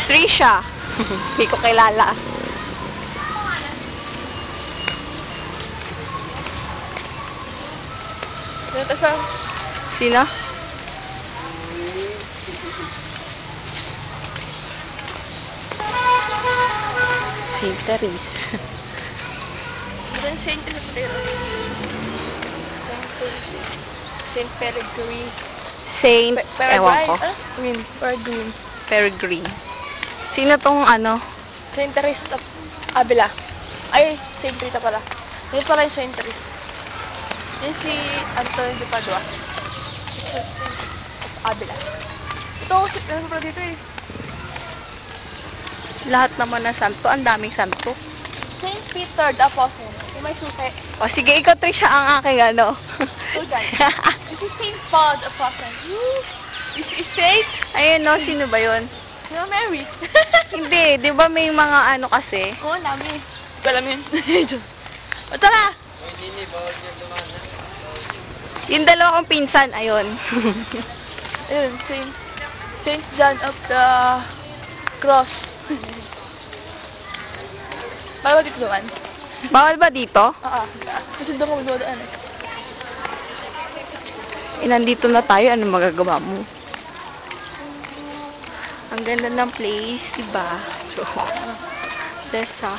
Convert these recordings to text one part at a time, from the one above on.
Trisha. Hindi ko kilala. Sino? Saint Therese. Saint Peregrine. Saint, ewan ko. Peregrine. Peregrine. Sino tong ano? Saint Therese of Avila. Ay, Saint Rita pala. Yun pala yung Saint Therese. Yun si Antonio de Padua. Saint of Avila. Ito, ano pala dito eh. Lahat naman ng santo. Ang daming santo. Saint Peter the Apostle. Yung may susi. O sige, ikaw Trisha ang aking ano. So guys, this is Saint Paul the Apostle. This is Saint. Ayun no, sino ba yun? No, Mary. Hindi, di ba may mga ano kasi? Oo, namin. Hindi ko alam yun. O tara! Yung dalawa kong pinsan, ayun. Ayun, Saint John of the Cross. Bawal dito naman. Bawal ba dito? Oo. Kasi doon kami dumadaan eh. Nandito na tayo, ano magagawa mo? Ang ganda ng place, diba? Desa.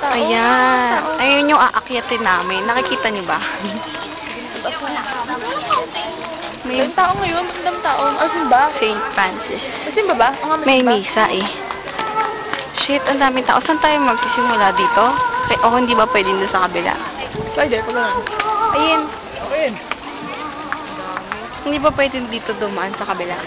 Ayan. Ayun yung aakyatin namin. Nakikita niyo ba? May tao ngayon, magandang tao. Ang simba. St. Francis. Ang simba ba? May misa eh. Shit, ang daming tao. Saan tayo magsisimula dito? O hindi ba pwede doon sa kabila? Pwede, pag ganun. Ayun. Okay. Hindi ba pwede dito dumaan sa kabila?